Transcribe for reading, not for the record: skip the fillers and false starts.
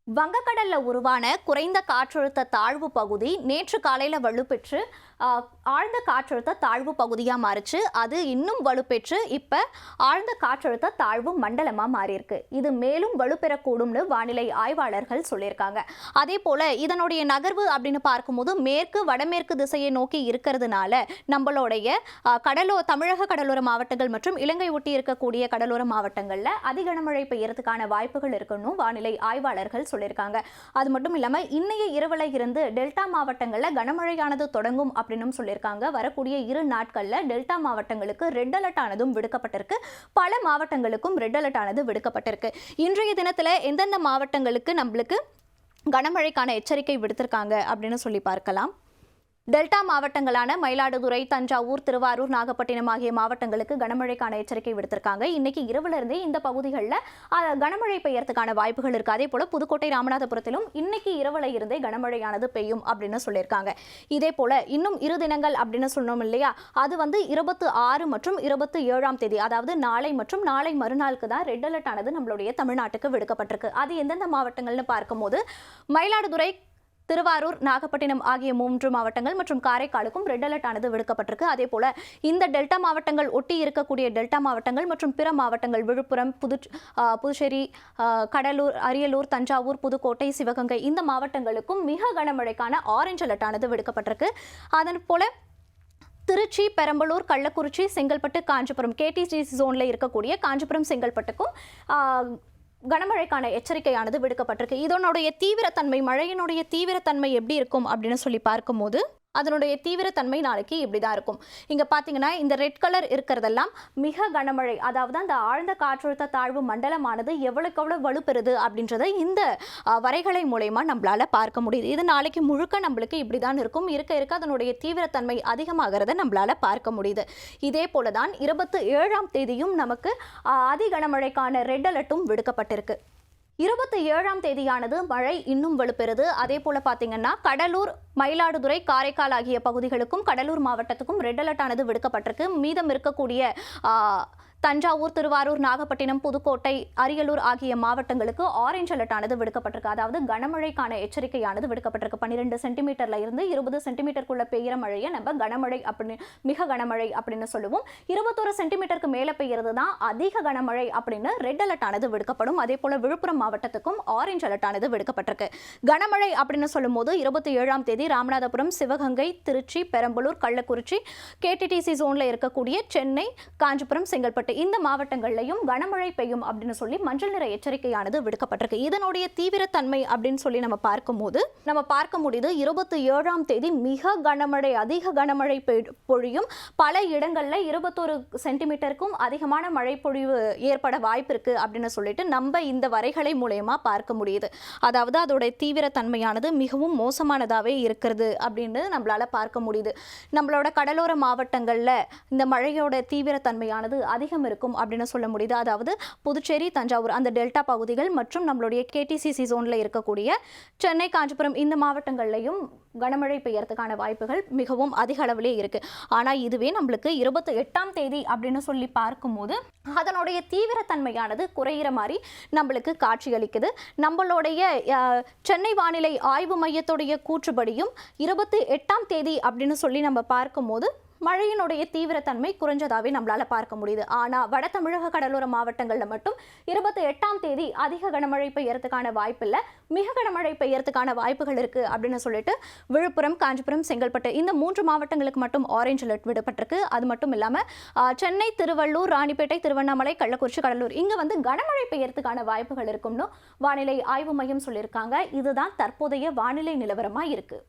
வங்கக்கடல்ல உருவான குறைந்த காற்றழுத்த தாழ்வு பகுதி நேற்று காலையில வலுப்பெற்று ஆழ்ந்த காற்றழுத்த தாழ்வு பகுதியா மாறிச்சு. அது இன்னும் வலுப்பெற்று இப்ப ஆழ்ந்த காற்றழுத்த தாழ்வு மண்டலமா மாறியிருக்கு. இது மேலும் வலுப்பெறக்கூடும்னு வானிலை ஆய்வாளர்கள் சொல்லியிருக்காங்க. அதே போல இதனுடைய நகர்வு அப்படின்னு பார்க்கும்போது மேற்கு வடமேற்கு திசையை நோக்கி இருக்கிறதுனால நம்மளுடைய தமிழக கடலோர மாவட்டங்கள் மற்றும் இலங்கை ஒட்டி இருக்கக்கூடிய கடலோர மாவட்டங்கள்ல அதி கனமழை பெய்யறதுக்கான வாய்ப்புகள் இருக்குன்னு வானிலை ஆய்வாளர்கள் சொல்லியிருக்காங்க. அது மட்டும் இல்லாம இன்னைய இரவுல இருந்து டெல்டா மாவட்டங்கள்ல கனமழையானது தொடங்கும் அப்படின்னு சொல்லியிருக்காங்க. வரக்கூடிய 2 நாட்கள்ல டெல்டா மாவட்டங்களுக்கு ரெட் அலர்ட் ஆனதும் விடுக்கப்பட்டிருக்கு. பல மாவட்டங்களுக்கும் ரெட் அலர்ட் ஆனது விடுக்கப்பட்டிருக்கு. இன்றைய தினத்துல எந்தெந்த மாவட்டங்களுக்கு நம்மளுக்கு கனமழைக்கான எச்சரிக்கை விடுத்திருக்காங்க அப்படின்னு சொல்லி பார்க்கலாம். டெல்டா மாவட்டங்களான மயிலாடுதுறை, தஞ்சாவூர், திருவாரூர், நாகப்பட்டினம் ஆகிய மாவட்டங்களுக்கு கனமழைக்கான எச்சரிக்கை விடுத்திருக்காங்க. இன்னைக்கு இரவுல இருந்தே இந்த பகுதிகளில் கனமழை பெய்யறதுக்கான வாய்ப்புகள் இருக்கு. அதே போல புதுக்கோட்டை, ராமநாதபுரத்திலும் இன்னைக்கு இரவுல இருந்தே கனமழையானது பெய்யும் அப்படின்னு சொல்லியிருக்காங்க. இதே போல இன்னும் 2 தினங்கள் அப்படின்னு சொன்னோம் இல்லையா, அது 26 மற்றும் 27ஆம் தேதி, அதாவது நாளை மற்றும் நாளை மறுநாளுக்கு தான் ரெட் அலர்ட் ஆனது நம்மளுடைய தமிழ்நாட்டுக்கு விடுக்கப்பட்டிருக்கு. அது எந்தெந்த மாவட்டங்கள்னு பார்க்கும்போது மயிலாடுதுறை, திருவாரூர், நாகப்பட்டினம் ஆகிய 3 மாவட்டங்கள் மற்றும் காரைக்காலுக்கும் ரெட் அலர்ட் ஆனது விடுக்கப்பட்டிருக்கு. அதே போல இந்த டெல்டா மாவட்டங்கள் ஒட்டி இருக்கக்கூடிய டெல்டா மாவட்டங்கள் மற்றும் பிற மாவட்டங்கள் விழுப்புரம், புதுச்சேரி, கடலூர், அரியலூர், தஞ்சாவூர், புதுக்கோட்டை, சிவகங்கை இந்த மாவட்டங்களுக்கும் மிக கனமழைக்கான ஆரஞ்சு அலர்ட் ஆனது விடுக்கப்பட்டிருக்கு. அதன் போல திருச்சி, பெரம்பலூர், கள்ளக்குறிச்சி, செங்கல்பட்டு, காஞ்சிபுரம் கேடிசி ஜோன்ல இருக்கக்கூடிய காஞ்சிபுரம், செங்கல்பட்டுக்கும் கனமழைக்கான எச்சரிக்கையானது விடுக்கப்பட்டிருக்கு. இதனுடைய தீவிரத்தன்மை, மழையினுடைய தீவிரத்தன்மை எப்படி இருக்கும் அப்படின்னு சொல்லி பார்க்கும்போது அதனுடைய தீவிரத்தன்மை நாளைக்கு இப்படிதான் இருக்கும். இங்க பாத்தீங்கன்னா இந்த ரெட் கலர் இருக்கிறதெல்லாம் மிக கனமழை, அதாவது அந்த ஆழ்ந்த காற்றழுத்த தாழ்வு மண்டலமானது எவ்வளவுக்கு எவ்வளவு வலுப்பெறுது அப்படின்றத இந்த வரைகலை மூலமா நம்மளால பார்க்க முடியுது. இது நாளைக்கு முழுக்க நம்மளுக்கு இப்படிதான் இருக்கும். இருக்க இருக்க அதனுடைய தீவிரத்தன்மை அதிகமாகிறத நம்மளால பார்க்க முடியுது. இதே போலதான் 27ஆம் தேதியும் நமக்கு அதி கனமழைக்கான ரெட் அலர்ட்டும் விடுக்கப்பட்டிருக்கு. 27ஆம் தேதியானது மழை இன்னும் வலுப்பெறுது. அதே போல பாத்தீங்கன்னா கடலூர், மயிலாடுதுறை, காரைக்கால் ஆகிய பகுதிகளுக்கும் கடலூர் மாவட்டத்துக்கும் ரெட் அலர்ட் ஆனது விடுக்கப்பட்டிருக்கு. மீதம் இருக்கக்கூடிய தஞ்சாவூர், திருவாரூர், நாகப்பட்டினம், புதுக்கோட்டை, அரியலூர் ஆகிய மாவட்டங்களுக்கு ஆரஞ்சு அலர்ட் ஆனது விடுக்கப்பட்டிருக்கு. அதாவது கனமழைக்கான எச்சரிக்கையானது விடுக்கப்பட்டிருக்கு. 12 சென்டிமீட்டர்ல இருந்து 20 சென்டிமீட்டருக்குள்ள பெய்கிற மழையை நம்ம கனமழை அப்படின்னு, மிக கனமழை அப்படின்னு சொல்லுவோம். 21 சென்டிமீட்டருக்கு மேல பெய்யறது தான் அதிக கனமழை அப்படின்னு ரெட் அலர்ட் ஆனது விடுக்கப்படும். அதே போல விழுப்புரம் மாவட்டத்துக்கும் ஆரஞ்சு அலர்ட் ஆனது விடுக்கப்பட்டிருக்கு. கனமழை அப்படின்னு சொல்லும் போது 27ஆம் தேதி ராமநாதபுரம், சிவகங்கை, திருச்சி, பெரம்பலூர், கள்ளக்குறிச்சி, கேடிசி ஜோன்ல இருக்கக்கூடிய சென்னை, காஞ்சிபுரம், செங்கல்பட்டு இந்த மாவட்டங்கள்லையும் கனமழை பெய்யும் அப்படின்னு சொல்லி மஞ்சள் நிற எச்சரிக்கையானது விடுக்கப்பட்டிருக்கு. இதனுடைய தீவிரத்தன்மை அப்படின்னு சொல்லி நம்ம பார்க்க முடியுது. 27ஆம் தேதி மிக கனமழை, அதிக கனமழை பொழியும். பல இடங்கள்ல 21 சென்டிமீட்டருக்கும் அதிகமான மழை பொழிவு ஏற்பட வாய்ப்பு இருக்கு அப்படின்னு சொல்லிட்டு நம்ம இந்த வரைகலை மூலமா பார்க்க முடியுது. அதாவது அதோட தீவிரத்தன்மையானது மிகவும் மோசமானதாவே இருக்கிறது அப்படின்னு நம்மளால பார்க்க முடியுது. நம்மளோட கடலோர மாவட்டங்கள்ல இந்த மழையோட தீவிரத்தன்மையானது அதிகம் இருக்கும் அப்படின்னு சொல்ல முடியுது. அதாவது புதுச்சேரி, தஞ்சாவூர் அந்த டெல்டா பகுதிகள் மற்றும் நம்மளுடைய கேடிசி ஜோன்ல இருக்கக்கூடிய சென்னை, காஞ்சிபுரம் இந்த மாவட்டங்கள்லையும் கனமழை பெய்யறதுக்கான வாய்ப்புகள் மிகவும் அதிக அளவிலே இருக்கு. ஆனா இதுவே நம்மளுக்கு 28ஆம் தேதி அப்படின்னு சொல்லி பார்க்கும்போது அதனுடைய தீவிரத்தன்மையானது குறையிற மாதிரி நம்மளுக்கு காட்சியளிக்குது. நம்மளுடைய சென்னை வானிலை ஆய்வு மையத்துடைய கூற்றுப்படியும் 28ஆம் தேதி அப்படின்னு சொல்லி நம்ம பார்க்கும்போது மழையினுடைய தீவிரத்தன்மை குறைஞ்சதாவே நம்மளால பார்க்க முடியுது. ஆனா வட தமிழக கடலோர மாவட்டங்கள்ல மட்டும் 28ஆம் தேதி அதிக கனமழை பெய்யறதுக்கான வாய்ப்பு இல்ல, மிக கனமழை பெய்யறதுக்கான வாய்ப்புகள் இருக்கு அப்படின்னு சொல்லிட்டு விழுப்புரம், காஞ்சிபுரம், செங்கல்பட்டு இந்த 3 மாவட்டங்களுக்கு மட்டும் ஆரஞ்சு அலர்ட் விடப்பட்டிருக்கு. அது மட்டும் இல்லாம சென்னை, திருவள்ளூர், ராணிப்பேட்டை, திருவண்ணாமலை, கள்ளக்குறிச்சி, கடலூர் இங்க கனமழை பெய்யறதுக்கான வாய்ப்புகள் இருக்கும்னு வானிலை ஆய்வு மையம் சொல்லியிருக்காங்க. இதுதான் தற்போதைய வானிலை நிலவரமா இருக்கு.